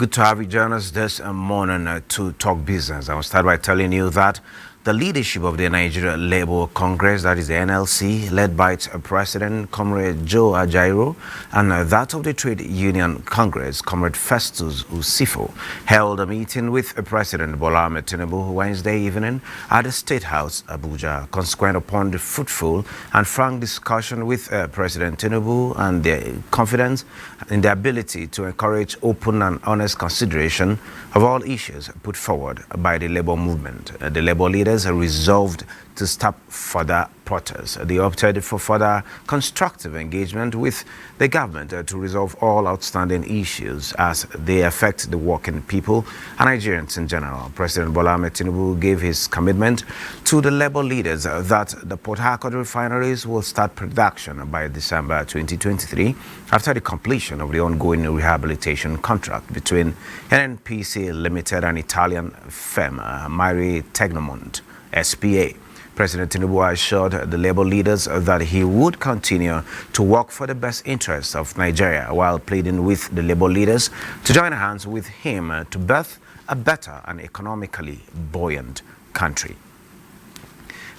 Good to have you join us this morning to talk business. I will start by telling you that the leadership of the Nigerian Labour Congress, that is the NLC, led by its president, Comrade Joe Ajaero, and that of the Trade Union Congress, Comrade Festus Usifo, held a meeting with President Bola Ahmed Tinubu Wednesday evening at the State House, Abuja, consequent upon the fruitful and frank discussion with President Tinubu and their confidence in the ability to encourage open and honest consideration of all issues put forward by the Labour movement. The Labour leaders are resolved to stop further protests. They opted for further constructive engagement with the government to resolve all outstanding issues as they affect the working people and Nigerians in general. President Bola Ahmed Tinubu gave his commitment to the Labour leaders that the Port Harcourt refineries will start production by December 2023 after the completion of the ongoing rehabilitation contract between NNPC Limited and Italian firm Mari Tecnomont SPA. President Tinubu assured the Labour leaders that he would continue to work for the best interests of Nigeria while pleading with the Labour leaders to join hands with him to birth a better and economically buoyant country.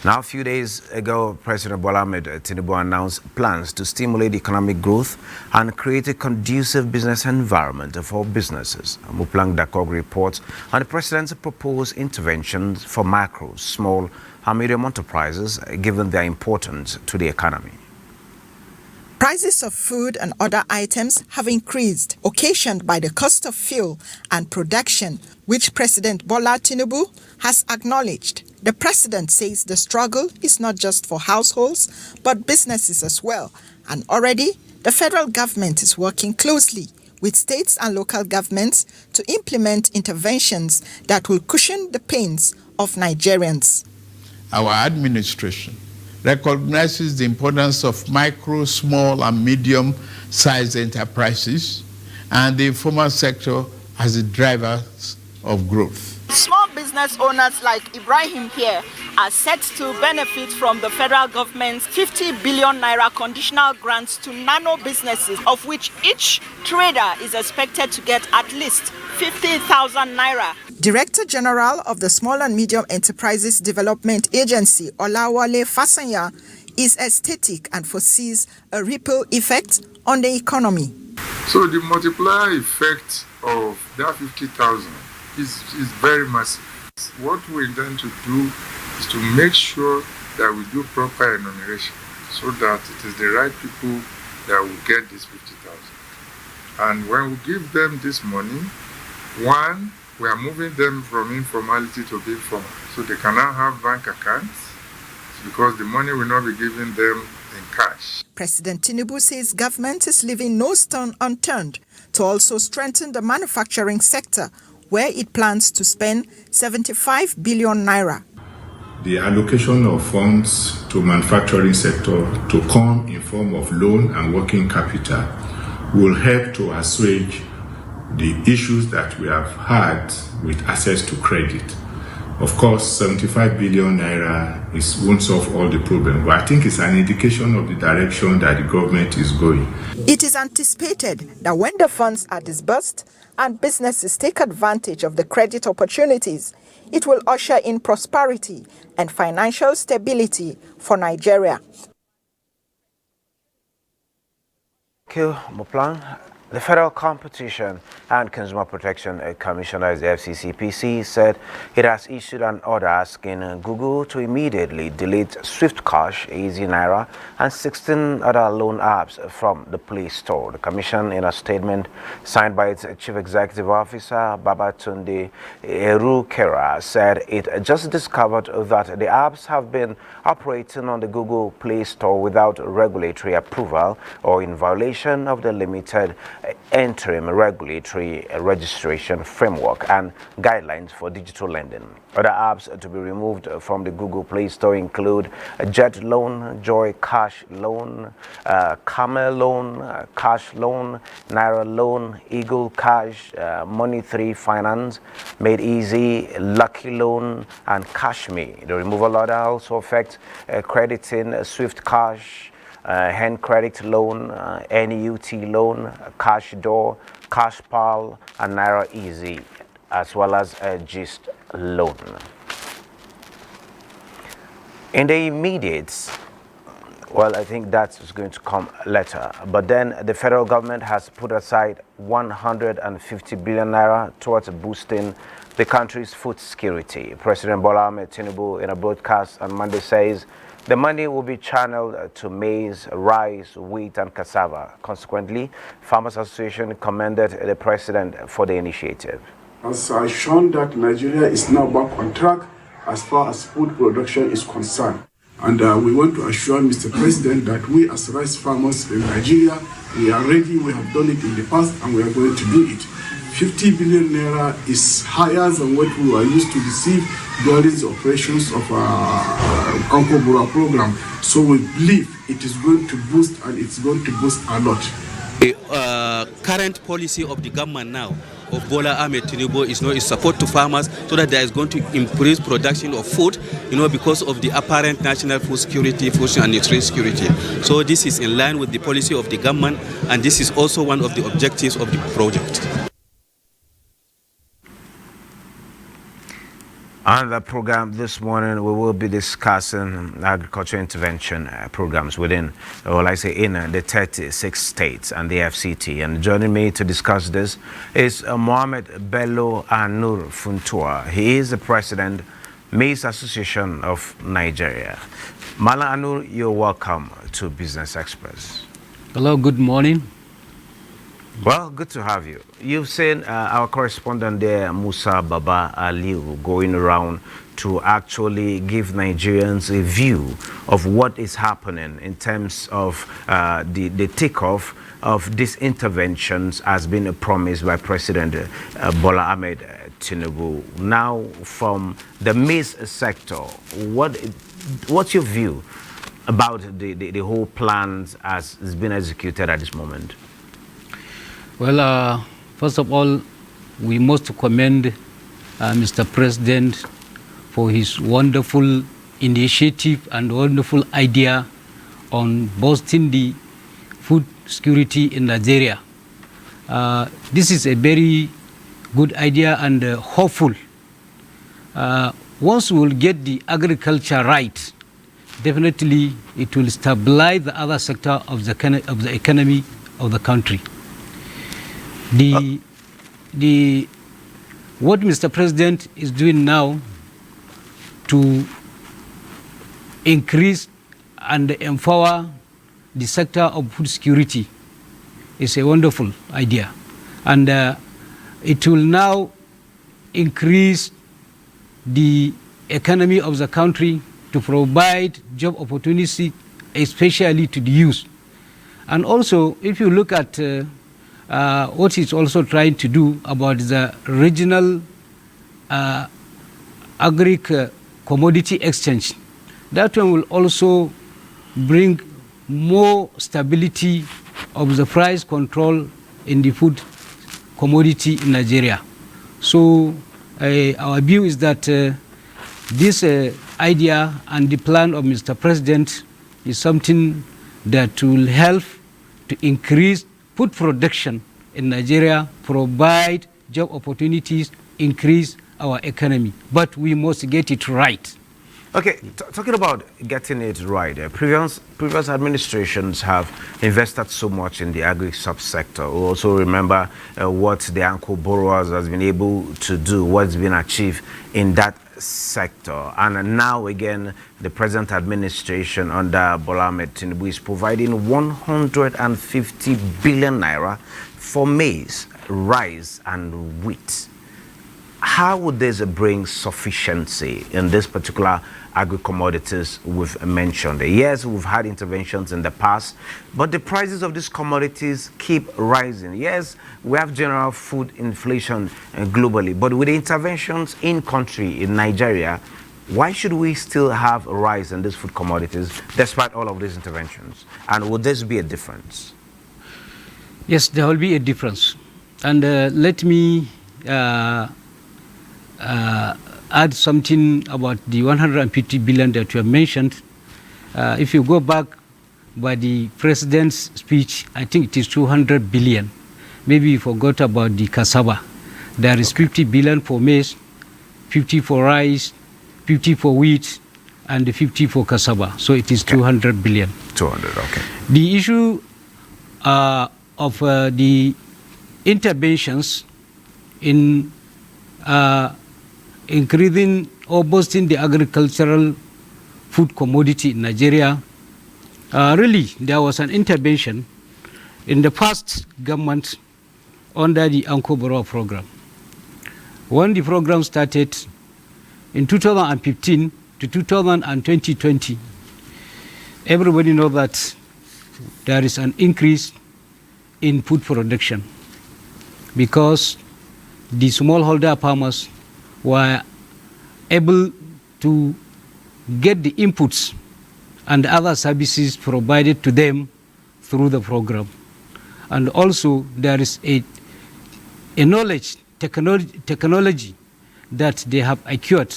Now, a few days ago, President Bola Ahmed Tinubu announced plans to stimulate economic growth and create a conducive business environment for businesses. Muplang Dakog reports on the president's proposed interventions for micro, small, and medium enterprises, given their importance to the economy. Prices of food and other items have increased, occasioned by the cost of fuel and production, which President Bola Tinubu has acknowledged. The president says the struggle is not just for households, but businesses as well. And already, the federal government is working closely with states and local governments to implement interventions that will cushion the pains of Nigerians. Our administration recognizes the importance of micro, small, and medium-sized enterprises and the informal sector as the drivers of growth. Small business owners like Ibrahim here are set to benefit from the federal government's 50 billion naira conditional grants to nano businesses, of which each trader is expected to get at least 50,000 naira. Director General of the Small and Medium Enterprises Development Agency, Olawale Fasanya, is ecstatic and foresees a ripple effect on the economy. So the multiplier effect of that 50,000 is very massive. What we intend to do is to make sure that we do proper enumeration so that it is the right people that will get this 50,000. And when we give them this money, one, we are moving them from informality to being formal. So they can now have bank accounts because the money will not be given them in cash. President Tinubu says government is leaving no stone unturned to also strengthen the manufacturing sector, where it plans to spend 75 billion naira. The allocation of funds to manufacturing sector to come in form of loan and working capital will help to assuage the issues that we have had with access to credit. Of course, 75 billion naira won't solve all the problems, but I think it's an indication of the direction that the government is going. It is anticipated that when the funds are disbursed and businesses take advantage of the credit opportunities, it will usher in prosperity and financial stability for Nigeria. Thank you, Muplang. The Federal Competition and Consumer Protection Commissioner, the FCCPC, said it has issued an order asking Google to immediately delete Swift Cash, Easy Naira, and 16 other loan apps from the Play Store. The Commission, in a statement signed by its Chief Executive Officer, Babatunde Erukera, said it just discovered that the apps have been operating on the Google Play Store without regulatory approval or in violation of the limited interim regulatory registration framework and guidelines for digital lending. Other apps to be removed from the Google Play Store include Jet Loan, Joy Cash Loan, Camel Loan, Cash Loan, Naira Loan, Eagle Cash, Money 3 Finance, Made Easy, Lucky Loan, and Cash Me. The removal order also affects crediting Swift Cash, hand credit loan, NUT loan, cash door, cash pal, and Naira Easy, as well as a GIST loan. In the immediate, well, I think that's going to come later. But then the federal government has put aside 150 billion naira towards boosting the country's food security. President Bola Ahmed Tinubu, in a broadcast on Monday, says the money will be channeled to maize, rice, wheat, and cassava. Consequently, Farmers Association commended the president for the initiative. Has shown that Nigeria is now back on track as far as food production is concerned. And we want to assure Mr. President that we as rice farmers in Nigeria, we are ready, we have done it in the past, and we are going to do it. 50 billion naira is higher than what we were used to receive during the operations of our Uncle Bora program. So we believe it is going to boost, and it's going to boost a lot. The current policy of the government now of Bola Ahmed Tinubu is support to farmers so that there is going to increase production of food, because of the apparent national food security, food and nutrition security. So this is in line with the policy of the government, and this is also one of the objectives of the project. On the program this morning, we will be discussing agriculture intervention programs within, in the 36 states and the FCT. And joining me to discuss this is Mohamed Bello Anur Funtua. He is the president, Maize Association of Nigeria. Mala Anur, you're welcome to Business Express. Hello, good morning. Well, good to have you. You've seen our correspondent there, Musa Baba Ali, going around to actually give Nigerians a view of what is happening in terms of the takeoff of these interventions as been promised by President Bola Ahmed Tinubu. Now, from the maize sector, what's your view about the whole plans as it's been executed at this moment? Well, first of all, we must commend Mr. President for his wonderful initiative and wonderful idea on boosting the food security in Nigeria. This is a very good idea and hopeful. Once we will get the agriculture right, definitely it will stabilize the other sector of the economy of the country. What Mr. President is doing now to increase and empower the sector of food security is a wonderful idea. And it will now increase the economy of the country to provide job opportunity, especially to the youth. And also, if you look at what he's also trying to do about the regional agri-commodity exchange, that one will also bring more stability of the price control in the food commodity in Nigeria. So our view is that this idea and the plan of Mr. President is something that will help to increase food production in Nigeria, provide job opportunities, increase our economy. But we must get it right. Okay, talking about getting it right, previous administrations have invested so much in the agri subsector. We also remember what the Uncle Borrowers has been able to do, what's been achieved in that sector. And now again, the present administration under Bola Ahmed Tinubu is providing 150 billion naira for maize, rice, and wheat. How would this bring sufficiency in this particular agri-commodities we've mentioned? Yes, we've had interventions in the past, but the prices of these commodities keep rising. Yes, we have general food inflation globally, but with the interventions in country, in Nigeria, why should we still have a rise in these food commodities despite all of these interventions? And would this be a difference? Yes, there will be a difference. And let me add something about the 150 billion that you have mentioned. If you go back by the president's speech, I think it is 200 billion. Maybe you forgot about the cassava. There is 50 billion for maize, 50 for rice, 50 for wheat, and 50 for cassava. So it is 200 billion. 200, okay. The issue of the interventions in increasing or boosting the agricultural food commodity in Nigeria, really there was an intervention in the past government under the Ankoboro program. When the program started in 2015 to 2020, everybody knows that there is an increase in food production because the smallholder farmers were able to get the inputs and other services provided to them through the program. And also there is a knowledge, technology that they have acquired,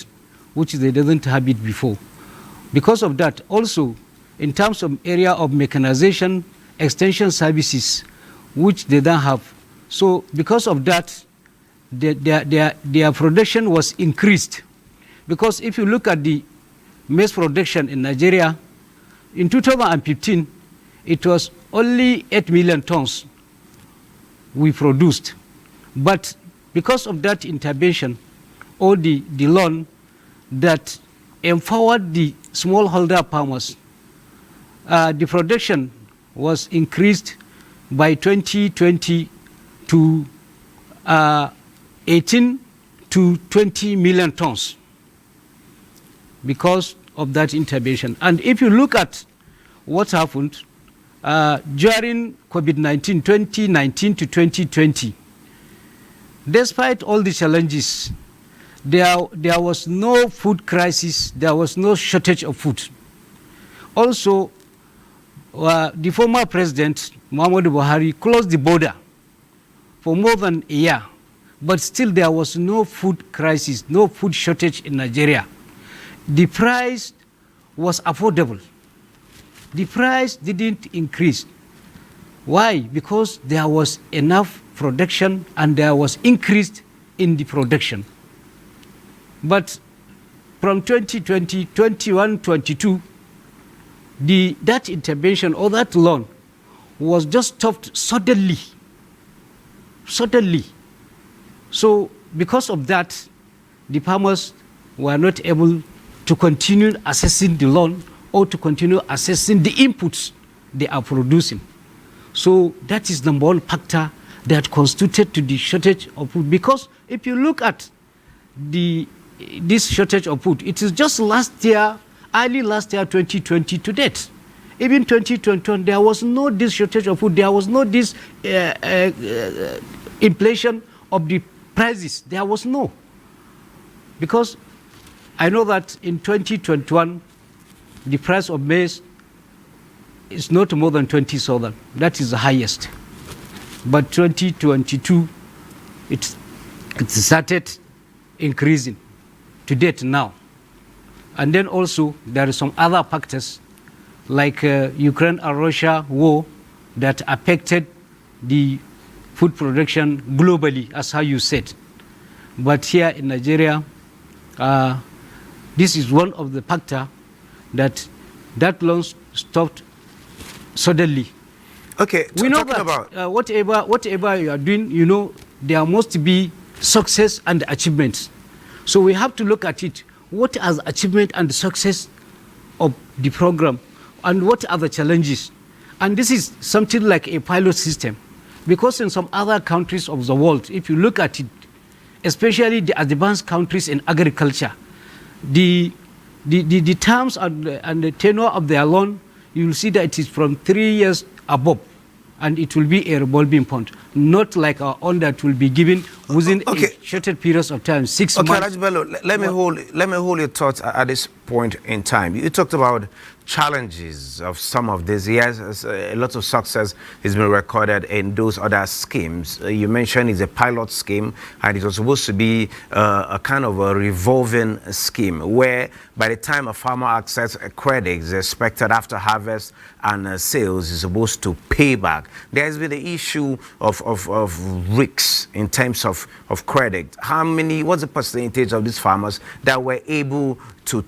which they didn't have it before. Because of that, also in terms of area of mechanization, extension services, which they don't have. So because of that, their production was increased. Because if you look at the maize production in Nigeria, in 2015, it was only 8 million tons we produced. But because of that intervention, or the loan that empowered the smallholder farmers, the production was increased by 2020 to 18 to 20 million tons because of that intervention. And if you look at what happened during COVID-19, 2019 to 2020, despite all the challenges, there was no food crisis, there was no shortage of food. Also, the former president, Muhammadu Buhari, closed the border for more than a year, but still there was no food crisis, no food shortage in Nigeria. The price was affordable. The price didn't increase. Why? Because there was enough production and there was increase in the production. But from 2020, 21, 22, that intervention or that loan was just stopped suddenly. Suddenly. So because of that, the farmers were not able to continue assessing the loan or to continue assessing the inputs they are producing. So that is number one factor that constituted to the shortage of food. Because if you look at this shortage of food, it is just last year, early last year, 2020 to date. Even 2021, there was no this shortage of food. There was no this inflation of the prices. There was no. Because I know that in 2021, the price of maize is not more than 20,000. That is the highest. But 2022, it started increasing to date now. And then also there are some other factors like Ukraine and Russia war that affected the food production globally, as how you said. But here in Nigeria, this is one of the factors that loan stopped suddenly. Okay, we know that about whatever you are doing, you know, there must be success and achievements. So we have to look at it. What are the achievement and the success of the program, and what are the challenges? And this is something like a pilot system, because in some other countries of the world, if you look at it, especially the advanced countries in agriculture, the terms and the tenure of their loan, you will see that it is from 3 years above, and it will be a revolving fund, not like our own that will be given within a shorter periods of time, 6 months. Okay, Rajbello, let me hold your thoughts at this point in time. You talked about challenges of some of this. Yes, a lot of success has been recorded in those other schemes. You mentioned it's a pilot scheme, and it was supposed to be a kind of a revolving scheme where by the time a farmer accesses a credit, is expected after harvest and sales is supposed to pay back. There has been the issue of risks in terms of credit. What's the percentage of these farmers that were able to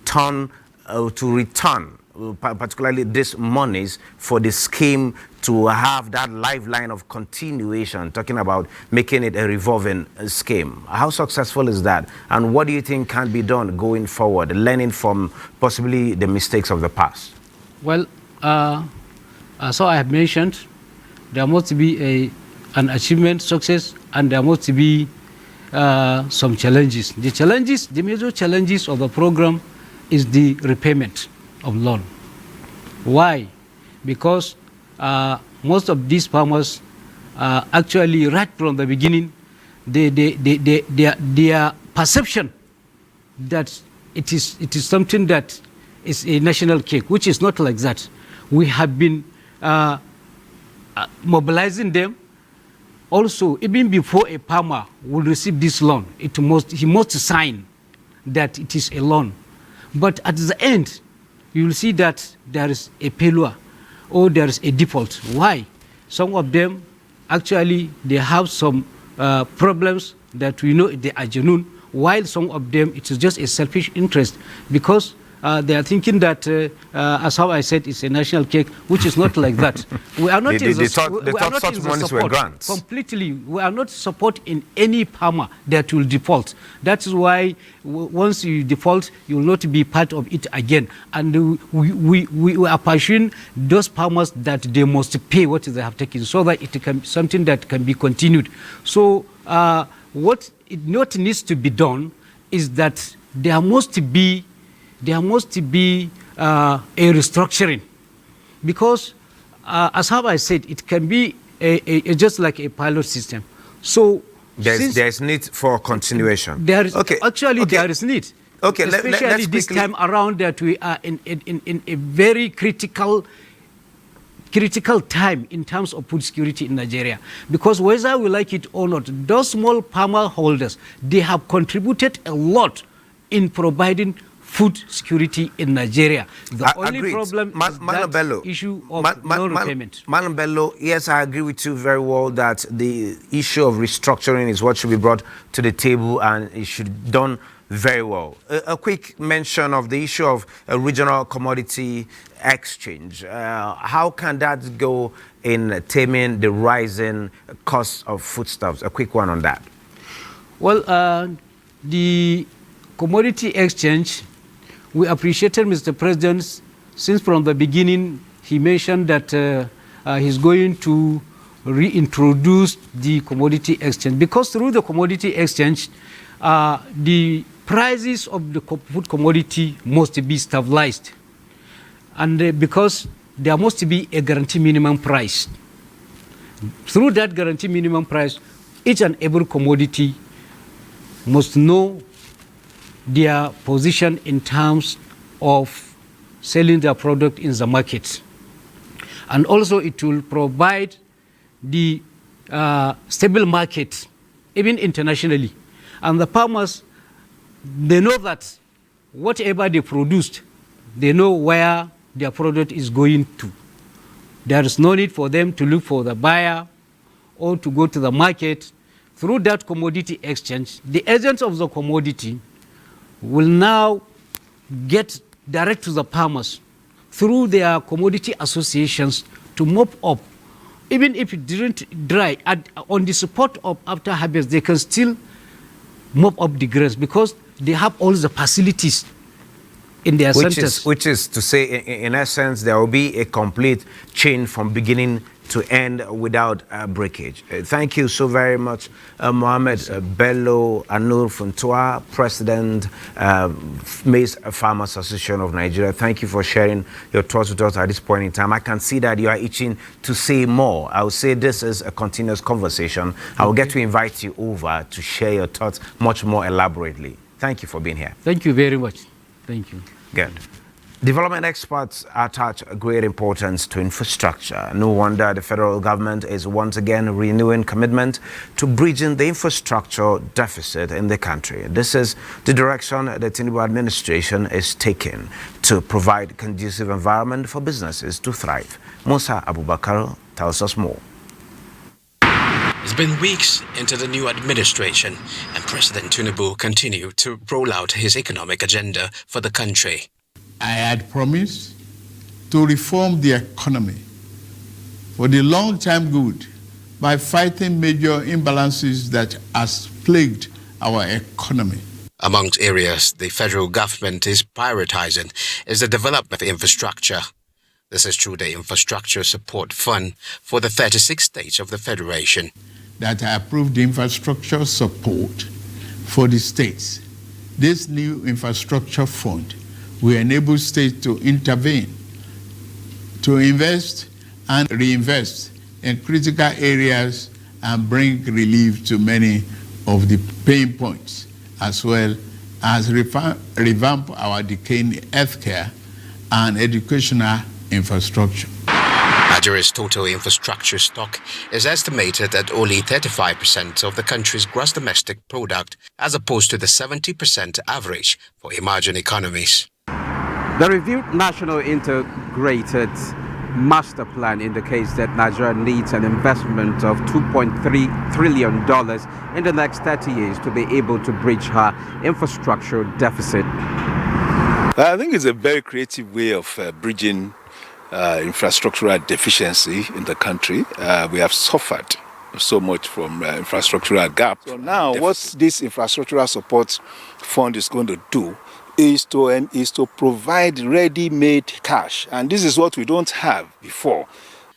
return particularly these monies for the scheme to have that lifeline of continuation, talking about making it a revolving scheme? How successful is that? And what do you think can be done going forward, learning from possibly the mistakes of the past? Well, so I have mentioned, there must be an achievement, success, and there must be some challenges. The major challenges of the program is the repayment of loan. Why? Because most of these farmers actually, right from the beginning, their perception that it is something that is a national cake, which is not like that. We have been mobilizing them. Also, even before a farmer will receive this loan, he must sign that it is a loan. But at the end, you will see that there is a failure or there is a default. Why? Some of them, actually, they have some problems that we know they are genuine, while some of them, it is just a selfish interest because they are thinking that, as how I said, it's a national cake, which is not like that. We are not in the support completely. We are not support in any farmer that will default. That is why once you default, you will not be part of it again. And we are pursuing those farmers that they must pay what they have taken, so that it can be something that can be continued. So what needs to be done is that there must be a restructuring, because as how I said, it can be just like a pilot system. So there's need for continuation. There is there is need. Okay, especially this time around that we are in a very critical time in terms of food security in Nigeria, because whether we like it or not, those small farmer holders, they have contributed a lot in providing food security in Nigeria. The only problem is that issue of non-repayment. Madam Bello, yes, I agree with you very well that the issue of restructuring is what should be brought to the table, and it should be done very well. A quick mention of the issue of a regional commodity exchange. How can that go in taming the rising cost of foodstuffs? A quick one on that. Well, the commodity exchange, we appreciated Mr. President, since from the beginning he mentioned that he's going to reintroduce the commodity exchange, because through the commodity exchange, the prices of the food commodity must be stabilized, and because there must be a guarantee minimum price. Through that guarantee minimum price, each and every commodity must know their position in terms of selling their product in the market. And also it will provide the stable market, even internationally. And the farmers, they know that whatever they produced, they know where their product is going to. There is no need for them to look for the buyer or to go to the market. Through that commodity exchange, the agents of the commodity will now get direct to the farmers through their commodity associations to mop up. Even if it didn't dry, on the support of after harvest, they can still mop up the grass because they have all the facilities in their centers. Which is to say, in essence, there will be a complete chain from beginning to end without breakage. Thank you so very much, Mohammed Bello Anur Funtua, President, Maize Farmers Association of Nigeria. Thank you for sharing your thoughts with us at this point in time. I can see that you are itching to say more. I would say this is a continuous conversation. I will get to invite you over to share your thoughts much more elaborately. Thank you for being here. Thank you very much. Thank you. Good. Development experts attach great importance to infrastructure. No wonder the federal government is once again renewing commitment to bridging the infrastructure deficit in the country. This is the direction the Tinubu administration is taking to provide conducive environment for businesses to thrive. Musa Abubakar tells us more. It's been weeks into the new administration, and President Tinubu continued to roll out his economic agenda for the country. I had promised to reform the economy for the long-term good by fighting major imbalances that has plagued our economy. Amongst areas the federal government is prioritizing is the development of infrastructure. This is through the Infrastructure Support Fund for the 36 states of the Federation. That I approved the infrastructure support for the states. This new infrastructure fund will enable states to intervene, to invest and reinvest in critical areas and bring relief to many of the pain points, as well as revamp our decaying healthcare and educational infrastructure. Nigeria's total infrastructure stock is estimated at only 35% of the country's gross domestic product, as opposed to the 70% average for emerging economies. The reviewed National Integrated Master Plan indicates that Nigeria needs an investment of $2.3 trillion in the next 30 years to be able to bridge her infrastructure deficit. I think it's a very creative way of bridging infrastructural deficiency in the country. We have suffered so much from infrastructural gap. So now what this infrastructural support fund is going to do is to provide ready-made cash, and this is what we don't have before.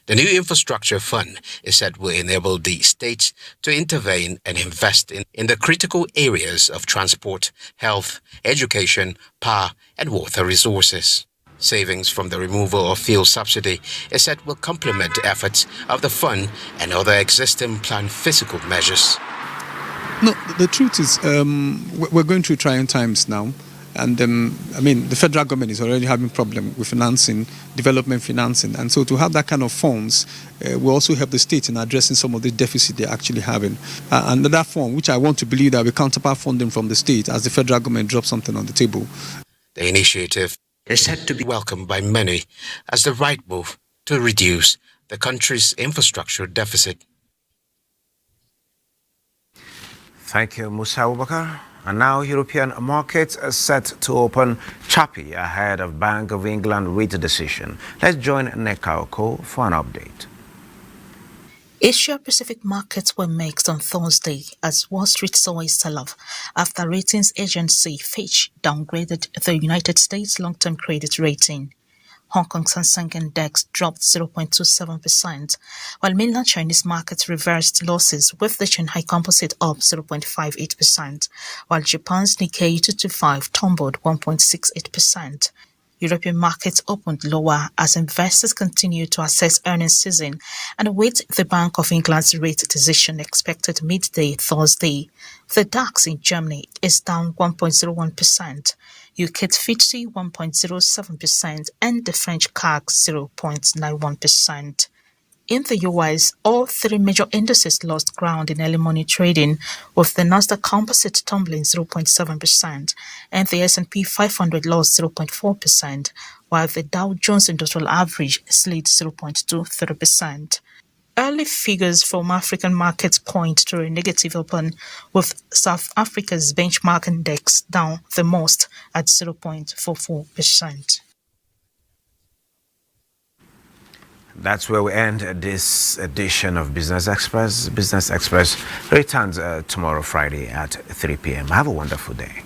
The new infrastructure fund is said will enable the states to intervene and invest in the critical areas of transport, health, education, power, and water resources. Savings from the removal of fuel subsidy is said will complement efforts of the fund and other existing planned fiscal measures. No, the truth is we're going through trying times now. And the federal government is already having problem with financing, development financing. And so to have that kind of funds will also help the state in addressing some of the deficit they're actually having. And that fund, which I want to believe that will counterpart funding from the state as the federal government drops something on the table. The initiative is said to be welcomed by many as the right move to reduce the country's infrastructure deficit. Thank you, Musa Abubakar. And now European markets are set to open choppy ahead of Bank of England rate decision. Let's join Neka Oko for an update. Asia-Pacific markets were mixed on Thursday as Wall Street saw a sell-off after ratings agency Fitch downgraded the United States long-term credit rating. Hong Kong's Hang Seng Index dropped 0.27%, while mainland Chinese markets reversed losses with the Shanghai Composite up 0.58%, while Japan's Nikkei 225 tumbled 1.68%. European markets opened lower as investors continue to assess earnings season and await the Bank of England's rate decision expected midday Thursday. The DAX in Germany is down 1.01%, UK FTSE 1.07%, and the French CAC 0.91%. In the US, all three major indices lost ground in early morning trading, with the Nasdaq Composite tumbling 0.7% and the S&P 500 lost 0.4%, while the Dow Jones Industrial Average slid 0.23%. Early figures from African markets point to a negative open, with South Africa's benchmark index down the most at 0.44%. That's where we end this edition of Business Express. Business Express returns tomorrow, Friday at 3 p.m. Have a wonderful day.